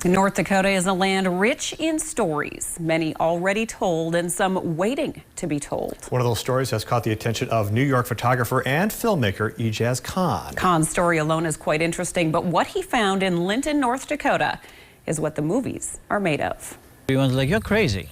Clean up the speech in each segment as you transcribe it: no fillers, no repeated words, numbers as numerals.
North Dakota is a land rich in stories, many already told and some waiting to be told. One of those stories has caught the attention of New York photographer and filmmaker Ijaz Khan. Khan's story alone is quite interesting, but what he found in Linton, North Dakota is what the movies are made of. Everyone's like, you're crazy.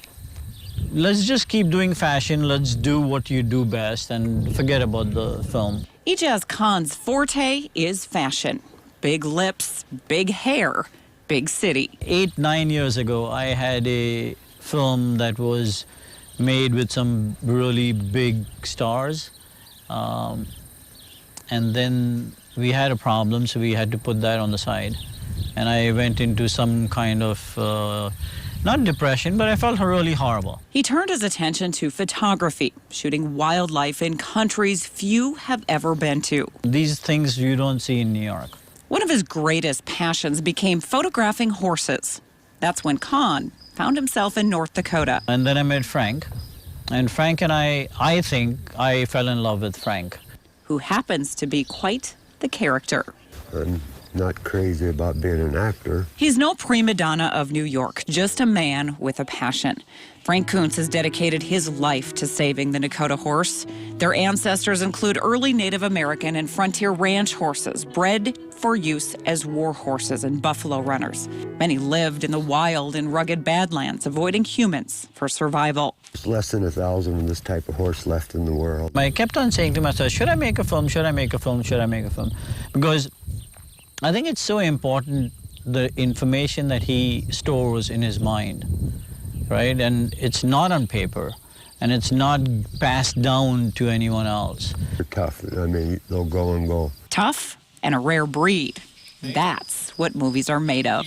Let's just keep doing fashion. Let's do what you do best and forget about the film. Ijaz Khan's forte is fashion. Big lips, big hair, big city. 8-9 years ago, I had a film that was made with some really big stars. And then we had a problem, so we had to put that on the side. And I went into some kind of, not depression, but I felt really horrible. He turned his attention to photography, shooting wildlife in countries few have ever been to. These things you don't see in New York. One of his greatest passions became photographing horses. That's when Khan found himself in North Dakota. And then I met Frank. And Frank and I think I fell in love with Frank. Who happens to be quite the character. I'm not crazy about being an actor. He's no prima donna of New York, just a man with a passion. Frank Kuntz has dedicated his life to saving the Nokota horse. Their ancestors include early Native American and frontier ranch horses, bred for use as war horses and buffalo runners. Many lived in the wild and rugged Badlands, avoiding humans for survival. There's less than 1,000 of this type of horse left in the world. I kept on saying to myself, should I make a film? Should I make a film? Should I make a film? Because I think it's so important, the information that he stores in his mind, right? And it's not on paper, and it's not passed down to anyone else. They're tough. I mean, they'll go and go. Tough and a rare breed. That's what movies are made of.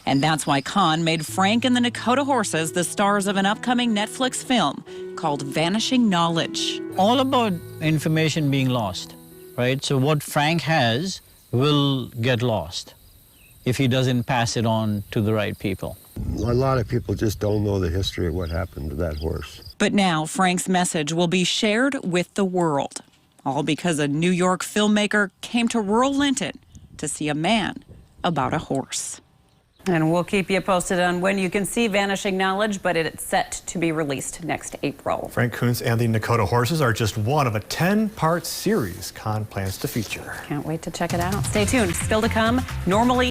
And that's why Khan made Frank and the Nokota horses the stars of an upcoming Netflix film called Vanishing Knowledge. All about information being lost, right? So what Frank has will get lost if he doesn't pass it on to the right people. A lot of people just don't know the history of what happened to that horse. But now Frank's message will be shared with the world, all because a New York filmmaker came to rural Linton to see a man about a horse. And we'll keep you posted on when you can see Vanishing Knowledge, but it's set to be released next April. Frank Kuntz and the Nokota horses are just one of a 10-part series Khan plans to feature. Can't wait to check it out. Stay tuned. Still to come, normally